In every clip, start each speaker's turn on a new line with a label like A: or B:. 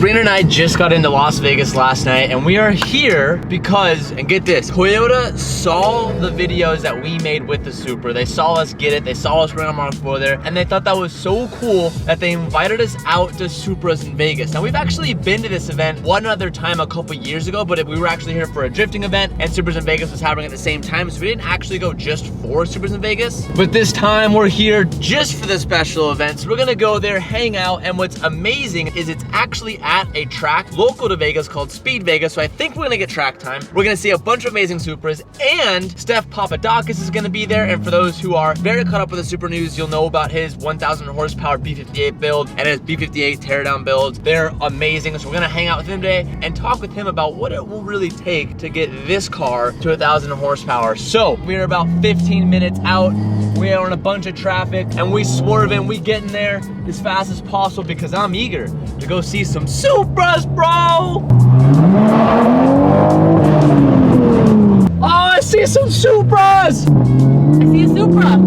A: Sabrina and I just got into Las Vegas last night, and we are here because, and get this, Toyota saw the videos that we made with the Supra. They saw us get it, they saw us run on Mark IV there, and they thought that was so cool that they invited us out to Supras in Vegas. Now, we've actually been to this event one other time a couple years ago, but we were actually here for a drifting event, and Supras in Vegas was happening at the same time, so we didn't actually go just for Supras in Vegas. But this time, we're here just for the special event, so we're gonna go there, hang out, and what's amazing is it's actually at a track local to Vegas called Speed Vegas, so I think we're gonna get track time. We're gonna see a bunch of amazing Supras, and Steph Papadakis is gonna be there, and for those who are very caught up with the Supra news, you'll know about his 1,000 horsepower B58 build and his B58 teardown builds. They're amazing, so we're gonna hang out with him today and talk with him about what it will really take to get this car to 1,000 horsepower. So, we're about 15 minutes out. We are in a bunch of traffic, and we swerving, we getting there as fast as possible because I'm eager to go see some Supras, bro! Oh, I see some Supras!
B: I see a Supra.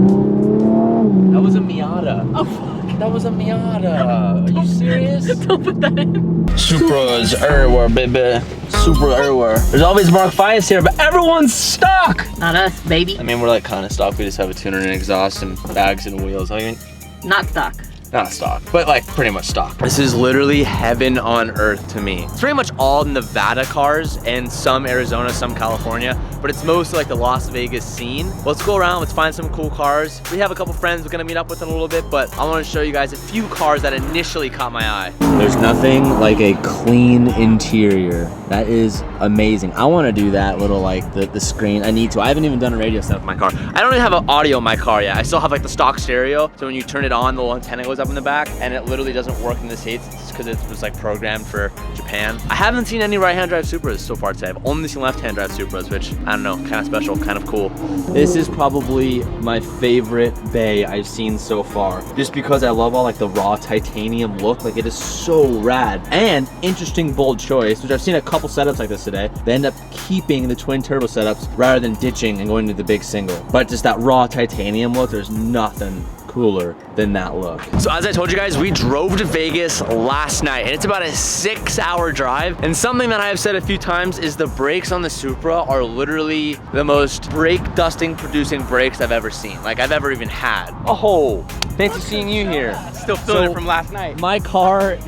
A: That was a Miata.
B: Oh, fuck.
A: That was a Miata. Are you serious?
B: Don't put that in.
A: Supras everywhere, baby. Supra everywhere. There's always Mark V's here, but everyone's stuck!
B: Not us, baby.
A: I mean, we're like kind of stock. We just have a tuner and an exhaust and bags and wheels. I mean,
B: Not stock.
A: not stock, but like pretty much stock. This is literally heaven on earth to me. It's pretty much all Nevada cars and some Arizona, some California, but it's mostly like the Las Vegas scene. Let's go around, let's find some cool cars. We have a couple friends we're gonna meet up with in a little bit, but I wanna show you guys a few cars that initially caught my eye. There's nothing like a clean interior. That is amazing. I wanna do that little like the screen. I need to. I haven't even done a radio set with my car. I don't even have an audio in my car yet. I still have like the stock stereo, so when you turn it on, the little antenna goes up in the back, and it literally doesn't work in the States. It's because it was like programmed for Japan. I haven't seen any right-hand drive Supras so far today. I've only seen left-hand drive Supras, which I don't know, kind of special, kind of cool. This is probably my favorite bay I've seen so far, just because I love all like the raw titanium look. Like, it is so rad. And interesting, bold choice, which I've seen a couple setups like this today. They end up keeping the twin turbo setups rather than ditching and going to the big single. But just that raw titanium look, there's nothing cooler than that look. So as I told you guys, we drove to Vegas last night, and it's about a 6-hour drive. And something that I have said a few times is the brakes on the Supra are literally the most brake dusting producing brakes I've ever seen. Like, I've ever even had. Oh, fancy seeing you here.
C: Still feeling it from last night.
A: My car,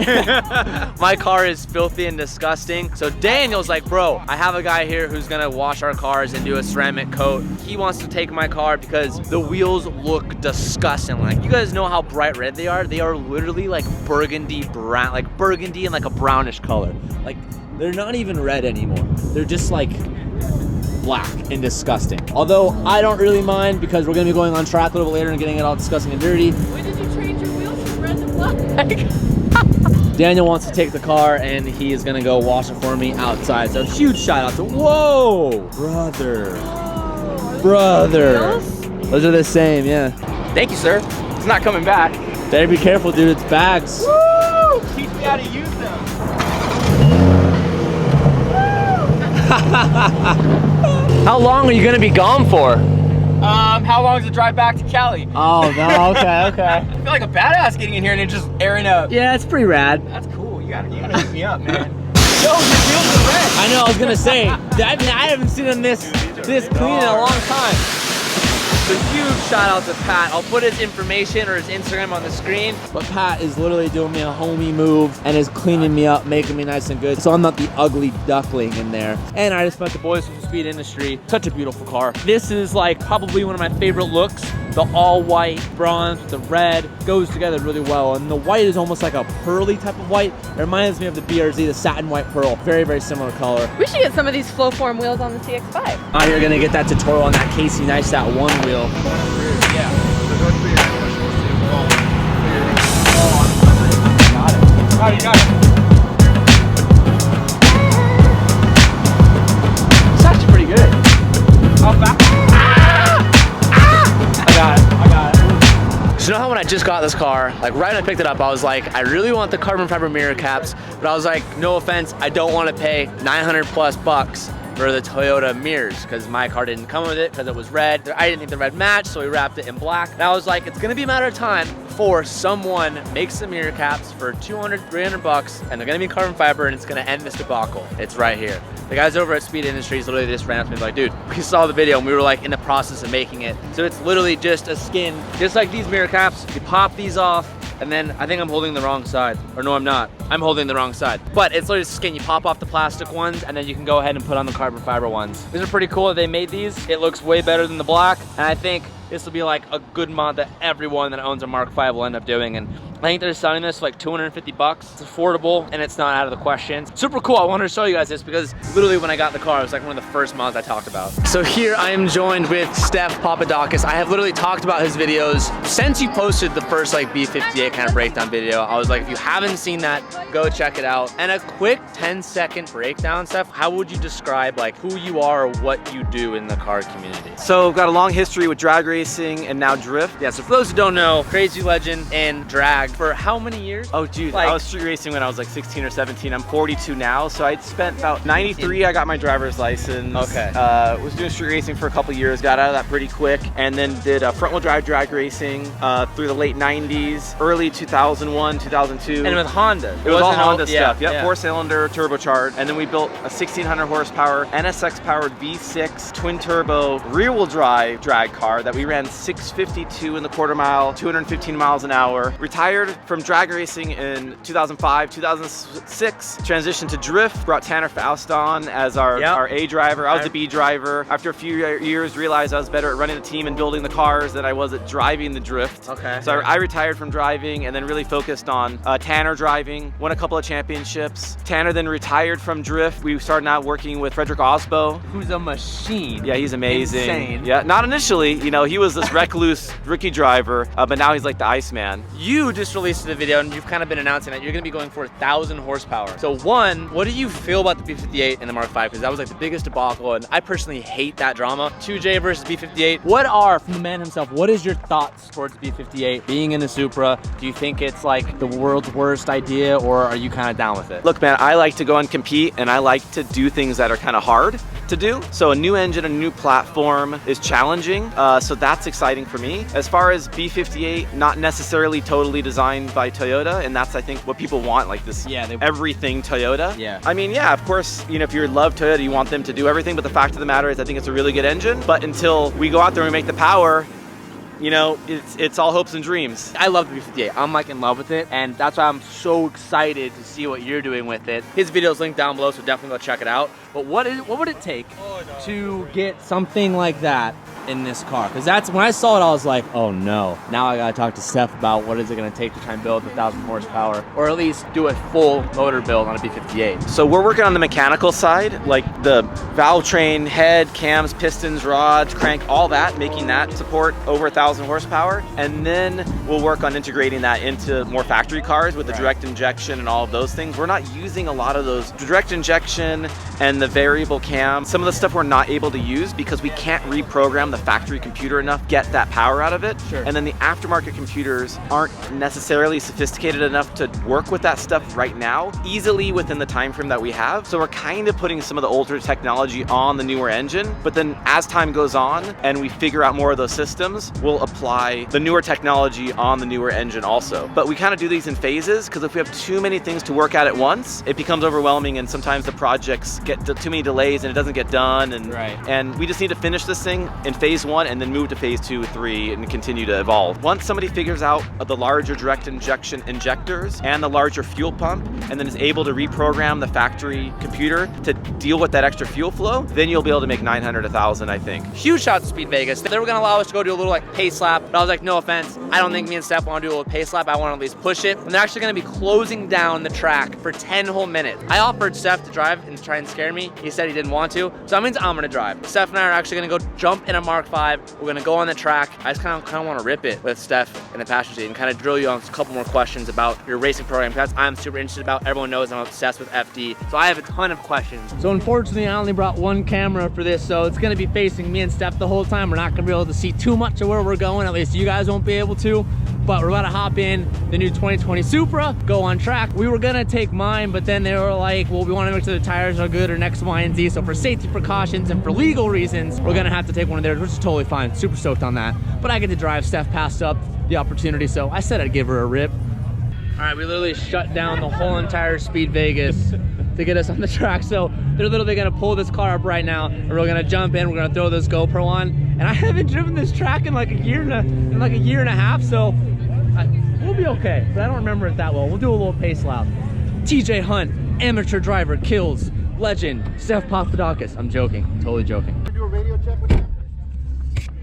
A: my car is filthy and disgusting. So Daniel's like, bro, I have a guy here who's gonna wash our cars and do a ceramic coat. He wants to take my car because the wheels look disgusting. Like, you guys know how bright red they are? They are literally like burgundy brown, like burgundy and like a brownish color. Like, they're not even red anymore. They're just like black and disgusting. Although I don't really mind because we're gonna be going on track a little bit later and getting it all disgusting and dirty.
B: When did you change your wheels from red to black?
A: Daniel wants to take the car and he is gonna go wash it for me outside. So huge shout out to, whoa, brother. Brother. Those are the same, yeah.
C: Thank you, sir. It's not coming back.
A: Better be careful, dude, it's bags.
C: Woo! Teach me how to use them.
A: How long are you gonna be gone for?
C: How long is the drive back to Cali?
A: Oh, no, okay, okay.
C: I feel like a badass getting in here and it's just airing up.
A: Yeah, it's pretty rad.
C: That's cool. You gotta hit me up, man. Yo, your wheels are red.
A: I know, I was gonna say, I haven't seen them this clean in a long time. So huge shout out to Pat. I'll put his information or his Instagram on the screen. But Pat is literally doing me a homie move and is cleaning me up, making me nice and good. So I'm not the ugly duckling in there. And I just met the boys from the Speed Industry. Such a beautiful car. This is like probably one of my favorite looks. The all white bronze with the red goes together really well. And the white is almost like a pearly type of white. It reminds me of the BRZ, the satin white pearl. Very, very similar color.
B: We should get some of these flow form wheels on the CX-5.
A: Now you're gonna get that tutorial on that Casey Neistat one wheel.
C: Yeah. Got it.
A: It's actually pretty good.
C: How fast?
A: I got it. So you know how when I just got this car, like right when I picked it up, I was like, I really want the carbon fiber mirror caps, but I was like, no offense, I don't want to pay 900 plus bucks for the Toyota mirrors because my car didn't come with it because it was red. I didn't think the red matched, so we wrapped it in black. And I was like, it's gonna be a matter of time before someone makes some mirror caps for 200, 300 bucks, and they're gonna be carbon fiber, and it's gonna end this debacle. It's right here. The guys over at Speed Industries literally just ran up to me like, dude, we saw the video and we were like in the process of making it. So it's literally just a skin, just like these mirror caps. You pop these off, and then I think I'm holding the wrong side. Or no, I'm not. I'm holding the wrong side. But it's literally skin. You pop off the plastic ones, and then you can go ahead and put on the carbon fiber ones. These are pretty cool that they made these. It looks way better than the black, and I think this will be like a good mod that everyone that owns a Mark V will end up doing. And I think they're selling this for like 250 bucks. It's affordable and it's not out of the question. Super cool. I wanted to show you guys this because literally when I got in the car, it was like one of the first mods I talked about. So here I am joined with Steph Papadakis. I have literally talked about his videos since you posted the first like B58 kind of breakdown video. I was like, if you haven't seen that, go check it out. And a quick 10-second breakdown, Steph, how would you describe like who you are or what you do in the car community?
C: So I've got a long history with drag racing and now drift.
A: Yeah, so for those who don't know, crazy legend in drag for how many years?
C: Oh dude,
A: like,
C: I was street racing when I was like 16 or 17. I'm 42 now, so I'd spent about 93, I got my driver's license.
A: Okay.
C: Was doing street racing for a couple years, got out of that pretty quick, and then did front wheel drive drag racing through the late 90s, early 2001, 2002.
A: And with Honda.
C: It was all Honda stuff.
A: Yeah,
C: Yep, 4-cylinder, turbocharged, and then we built a 1600 horsepower NSX powered V6 twin turbo rear wheel drive drag car that we ran 652 in the quarter mile, 215 miles an hour. Retired from drag racing in 2005, 2006. Transitioned to drift, brought Tanner Faust on as our A driver. I was the B driver. After a few years, realized I was better at running the team and building the cars than I was at driving the drift.
A: Okay.
C: So I retired from driving and then really focused on Tanner driving, won a couple of championships. Tanner then retired from drift. We started out working with Frederick Osbo.
A: Who's a machine.
C: Yeah, he's amazing.
A: Insane.
C: Yeah, not initially, you know, he was this recluse rookie driver, but now he's like the Iceman.
A: You just released the video and you've kind of been announcing that you're gonna be going for 1,000 horsepower. So one, what do you feel about the B58 and the Mark V? Because that was like the biggest debacle and I personally hate that drama. 2J versus B58. What are, from the man himself, what is your thoughts towards B58 being in the Supra? Do you think it's like the world's worst idea or are you kind of down with it?
C: Look man, I like to go and compete and I like to do things that are kind of hard to do. So a new engine, a new platform is challenging. So that's exciting for me. As far as B58, not necessarily totally designed by Toyota, and that's I think what people want, like this everything Toyota.
A: Yeah.
C: I mean, yeah, of course, you know, if you love Toyota, you want them to do everything, but the fact of the matter is I think it's a really good engine. But until we go out there and we make the power, you know, it's all hopes and dreams.
A: I love the B58. I'm like in love with it, and that's why I'm so excited to see what you're doing with it. His video's linked down below, so definitely go check it out. But what would it take to get something like that in this car? Because that's when I saw it, I was like, oh no. Now I gotta talk to Steph about what is it gonna take to try and build 1,000 horsepower, or at least do a full motor build on a B58.
C: So we're working on the mechanical side, like the valve train, head, cams, pistons, rods, crank, all that, making that support over 1,000 horsepower. And then we'll work on integrating that into more factory cars with the direct injection and all of those things. We're not using a lot of those direct injection and the variable cam. Some of the stuff we're not able to use because we can't reprogram the factory computer enough, get that power out of it.
A: Sure.
C: And then the aftermarket computers aren't necessarily sophisticated enough to work with that stuff right now, easily within the time frame that we have. So we're kind of putting some of the older technology on the newer engine, but then as time goes on and we figure out more of those systems, we'll apply the newer technology on the newer engine also. But we kind of do these in phases because if we have too many things to work at once, it becomes overwhelming and sometimes the projects get too many delays and it doesn't get done. And we just need to finish this thing in phase 1 and then move to phase 2, 3 and continue to evolve. Once somebody figures out the larger direct injection injectors and the larger fuel pump and then is able to reprogram the factory computer to deal with that extra fuel flow, then you'll be able to make 900, 1,000, I think.
A: Huge shout out to Speed Vegas. They were gonna allow us to go do a little like pace lap, but I was like, no offense, I don't think me and Steph want to do a little pace lap. I want to at least push it. And they're actually gonna be closing down the track for 10 whole minutes. I offered Steph to drive and try and scare me. He said he didn't want to, so that means I'm gonna drive. Steph and I are actually gonna go jump in a Mark V. We're gonna go on the track. I just kind of want to rip it with Steph in the passenger seat and kind of drill you on a couple more questions about your racing program because I'm super interested about. Everyone knows I'm obsessed with FD, so I have a ton of questions. So unfortunately, I only brought one camera for this, so it's gonna be facing me and Steph the whole time. We're not gonna be able to see too much of where we're going. At least you guys won't be able to.
D: But we're about to hop in the new 2020 Supra, go on track. We were gonna take mine, but then they were like, well, we wanna make sure the tires are good or X, Y, and Z. So for safety precautions and for legal reasons, we're gonna have to take one of theirs, which is totally fine. Super stoked on that. But I get to drive. Steph passed up the opportunity, so I said I'd give her a rip. All right, we literally shut down the whole entire Speed Vegas to get us on the track. So they're literally gonna pull this car up right now, and we're gonna jump in, we're gonna throw this GoPro on. And I haven't driven this track in like a year and a half, so we'll be okay. But I don't remember it that well. We'll do a little pace lap. TJ Hunt, amateur driver, kills. Legend, Steph Papadakis. I'm joking, totally joking.
E: Do a radio check with you.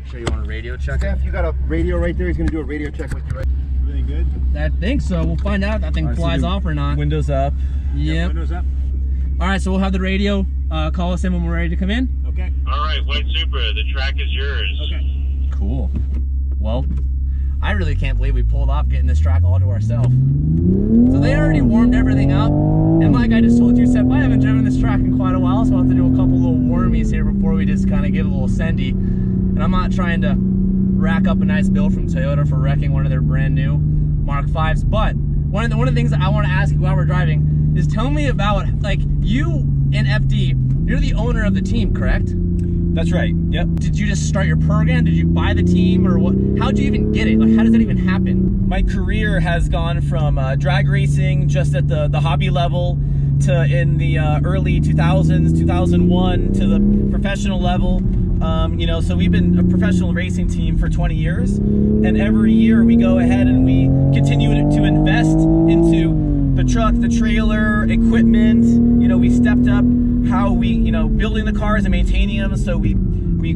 D: Sure you want a radio check?
E: Steph, you got a radio right there. He's gonna do a radio check with you, right? Really good.
D: I think so. We'll find out if that thing flies off or not.
C: Windows up.
D: Yep.
E: Windows up.
D: All right, so we'll have the radio call us in when we're ready to come in.
E: Okay.
F: All right, White Supra, the track is yours.
E: Okay.
D: Cool. Well, I really can't believe we pulled off getting this track all to ourselves. So they already warmed everything up. And like I just told you, Seth, I haven't driven this track in quite a while, so I'll have to do a couple little warmies here before we just kind of give a little sendy. And I'm not trying to rack up a nice bill from Toyota for wrecking one of their brand new Mark 5s. But one of the things that I want to ask you while we're driving is tell me about, like, you and FD, you're the owner of the team, correct?
C: That's right, yep.
D: Did you just start your program? Did you buy the team, or what? How'd you even get it? Like, how does that even happen?
C: My career has gone from drag racing just at the hobby level to in the early 2000s, 2001 to the professional level. You know, so we've been a professional racing team for 20 years, and every year we go ahead and we continue to invest into the truck, the trailer, equipment. You know, we stepped up how we, you know, building the cars and maintaining them, so we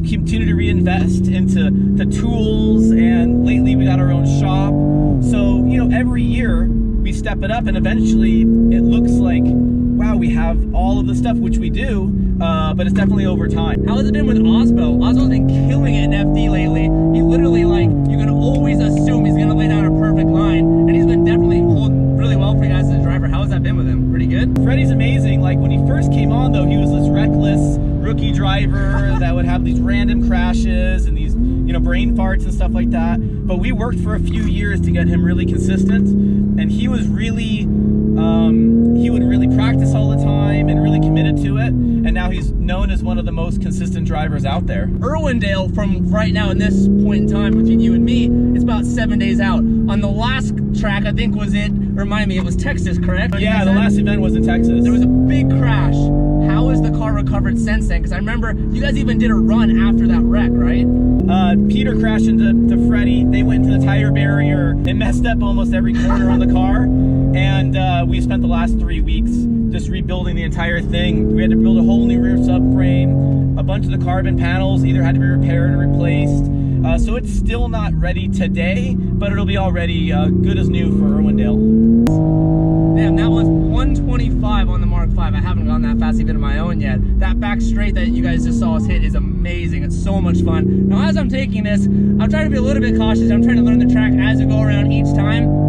C: continue to reinvest into the tools, and lately we got our own shop. So, you know, every year we step it up, and eventually it looks like, wow, we have all of the stuff, which we do, but it's definitely over time.
D: How has it been with Osbo? Osbo's been killing it in FD lately. He literally, like, you can always assume he's gonna lay down a perfect line, and he's been definitely holding really well for you guys as a driver. How has that been with him? Pretty good?
C: Freddie's amazing. Like, when he first came on, though, he was this reckless rookie driver that would have these random crashes and these, you know, brain farts and stuff like that. But we worked for a few years to get him really consistent, and he was really, he would really practice all the time and really committed to it. And now he's known as one of the most consistent drivers out there.
D: Irwindale, from right now in this point in time between you and me, it's about 7 days out. On the last track, I think remind me, it was Texas, correct?
C: Yeah, the last event was in Texas.
D: There was a big crash. How has the car recovered since then? Because I remember you guys even did a run after that wreck, right?
C: Peter crashed into Freddie. They went into the tire barrier. It messed up almost every corner on the car. And we spent the last 3 weeks just rebuilding the entire thing. We had to build a whole new rear subframe. A bunch of the carbon panels either had to be repaired or replaced. So it's still not ready today, but it'll be already good as new for Irwindale.
D: Damn, that was 125 on the Mark 5. I haven't gone that fast even on my own yet. That back straight that you guys just saw us hit is amazing. It's so much fun. Now, as I'm taking this, I'm trying to be a little bit cautious. I'm trying to learn the track as we go around each time.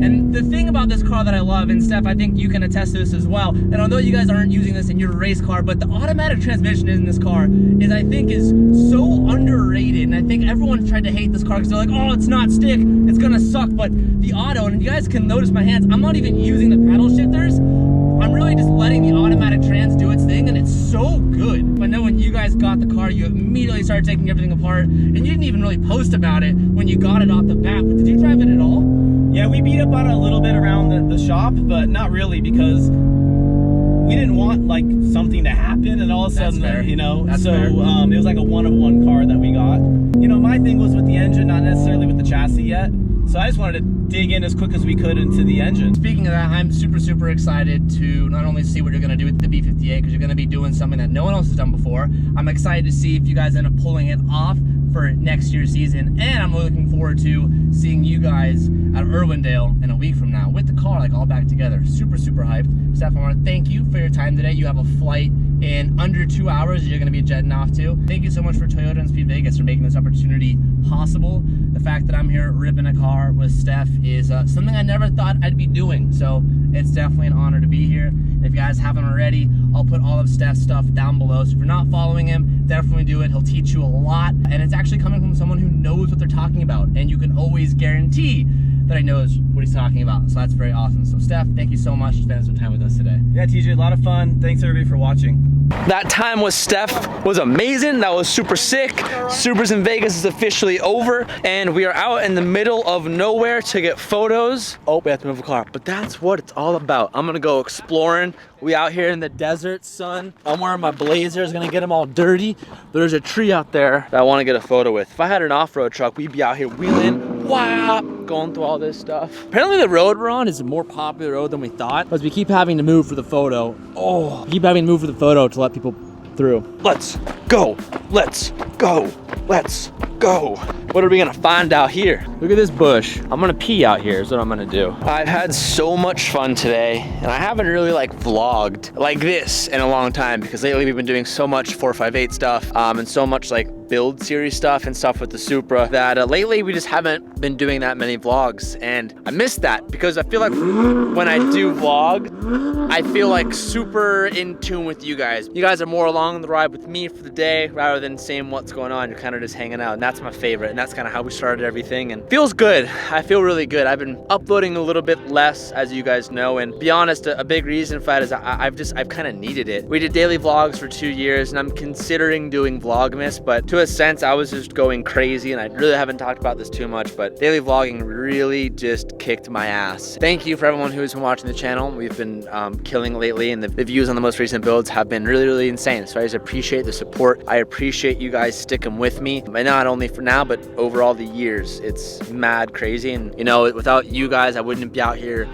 D: And the thing about this car that I love, and Steph, I think you can attest to this as well, and although you guys aren't using this in your race car, but the automatic transmission in this car is, I think, is so underrated. And I think everyone tried to hate this car because they're like, oh, it's not stick, it's gonna suck. But the auto, and you guys can notice my hands, I'm not even using the paddle shifters. I'm really just letting the automatic trans do its thing, and it's so good. But then when you guys got the car, you immediately started taking everything apart, and you didn't even really post about it when you got it off the bat. But did you drive it at all?
C: Yeah, we beat up on it a little bit around the shop, but not really, because we didn't want like something to happen and all of a sudden, you know, it was like a one-of-one car that we got. You know, my thing was with the engine, not necessarily with the chassis yet. So I just wanted to dig in as quick as we could into the engine.
D: Speaking of that, I'm super excited to not only see what you're gonna do with the B58, because you're gonna be doing something that no one else has done before. I'm excited to see if you guys end up pulling it off for next year's season, and I'm looking forward to seeing you guys at Irwindale in a week from now with the car like all back together. Super hyped. Steph, I want to thank you for your time today. You have a flight in under 2 hours you're going to be jetting off to. Thank you so much for Toyota and Speed Vegas for making this opportunity possible. The fact that I'm here ripping a car with Steph is something I never thought I'd be doing, so it's definitely an honor to be here. If you guys haven't already, I'll put all of Steph's stuff down below. So if you're not following him, definitely do it. He'll teach you a lot. And it's actually coming from someone who knows what they're talking about. And you can always guarantee that he knows what he's talking about. So that's very awesome. So Steph, thank you so much for spending some time with us today.
C: Yeah, TJ, a lot of fun. Thanks everybody for watching.
A: That time with Steph was amazing. That was super sick. Supras in Vegas is officially over, and we are out in the middle of nowhere to get photos. Oh, we have to move a car, but that's what it's all about. I'm gonna go exploring. We out here in the desert, son. I'm wearing my blazers, gonna get them all dirty. There's a tree out there that I wanna get a photo with. If I had an off-road truck, we'd be out here wheeling, wow, going through all this stuff. Apparently the road we're on is a more popular road than we thought, because we keep having to move for the photo. Oh, we keep having to move for the photo to let people through. Let's go, let's go, let's go. What are we gonna find out here? Look at this bush. I'm gonna pee out here is what I'm gonna do. I've had so much fun today, and I haven't really like vlogged like this in a long time, because lately we've been doing so much 458 stuff and so much like build series stuff and stuff with the Supra that lately we just haven't been doing that many vlogs, and I miss that because I feel like when I do vlog, I feel like super in tune with you guys. You guys are more along the ride with me for the day rather than seeing what's going on. You're kind of just hanging out, and that's my favorite, and that's kind of how we started everything, and feels good. I feel really good. I've been uploading a little bit less, as you guys know, and to be honest, a big reason for that is I've kind of needed it. We did daily vlogs for 2 years, and I'm considering doing Vlogmas, but to a sense, I was just going crazy, and I really haven't talked about this too much, but daily vlogging really just kicked my ass. Thank you for everyone who's been watching the channel. We've been killing lately, and the views on the most recent builds have been really, really insane. So I just appreciate the support. I appreciate you guys sticking with me, and not only for now, but over all the years. It's mad crazy, and you know, without you guys, I wouldn't be out here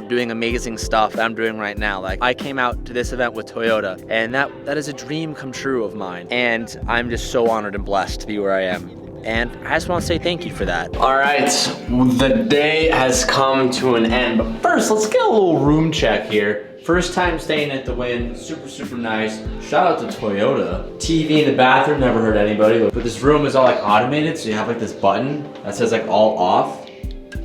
A: doing amazing stuff that I'm doing right now. Like, I came out to this event with Toyota, and that is a dream come true of mine, and I'm just so honored and blessed to be where I am. And I just want to say thank you for that. All right, the day has come to an end, but first, let's get a little room check here. First time staying at the Wynn, super nice. Shout out to Toyota. TV in the bathroom, never hurt anybody. But this room is all like automated, so you have like this button that says like all off,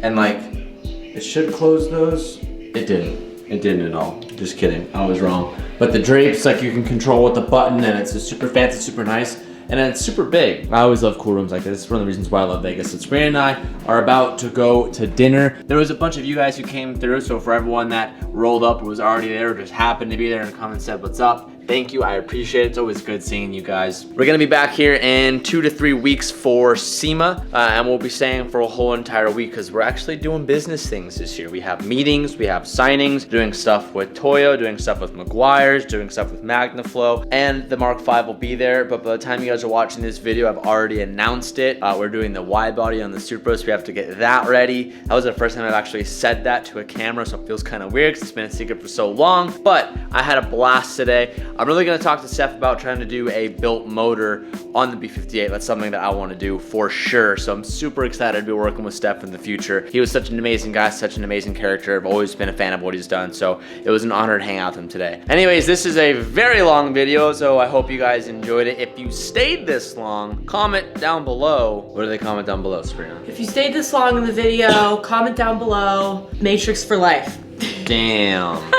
A: and like, it should close those. It didn't. It didn't at all. Just kidding. I was wrong. But the drapes, like, you can control with the button, and it's just super fancy, super nice, and then it's super big. I always love cool rooms like this. It's one of the reasons why I love Vegas. So Sabrina and I are about to go to dinner. There was a bunch of you guys who came through, so for everyone that rolled up, was already there, or just happened to be there and come and said what's up, thank you, I appreciate it. It's always good seeing you guys. We're gonna be back here in 2 to 3 weeks for SEMA, and we'll be staying for a whole entire week because we're actually doing business things this year. We have meetings, we have signings, doing stuff with Toyo, doing stuff with McGuire's, doing stuff with MagnaFlow, and the Mark 5 will be there. But by the time you guys are watching this video, I've already announced it. We're doing the wide body on the Supra, so we have to get that ready. That was the first time I've actually said that to a camera, so it feels kind of weird because it's been a secret for so long, but I had a blast today. I'm really gonna talk to Steph about trying to do a built motor on the B58. That's something that I wanna do for sure. So I'm super excited to be working with Steph in the future. He was such an amazing guy, such an amazing character. I've always been a fan of what he's done. So it was an honor to hang out with him today. Anyways, this is a very long video, so I hope you guys enjoyed it. If you stayed this long, comment down below. What do they comment down below, Sabrina?
B: If you stayed this long in the video, comment down below. Matrix for life.
A: Damn.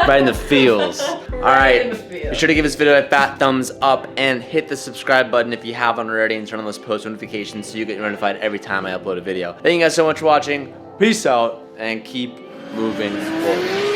A: Right in the feels. All right, be sure to give this video a fat thumbs up and hit the subscribe button if you haven't already, and turn on those post notifications so you get notified every time I upload a video. Thank you guys so much for watching. Peace out and keep moving forward.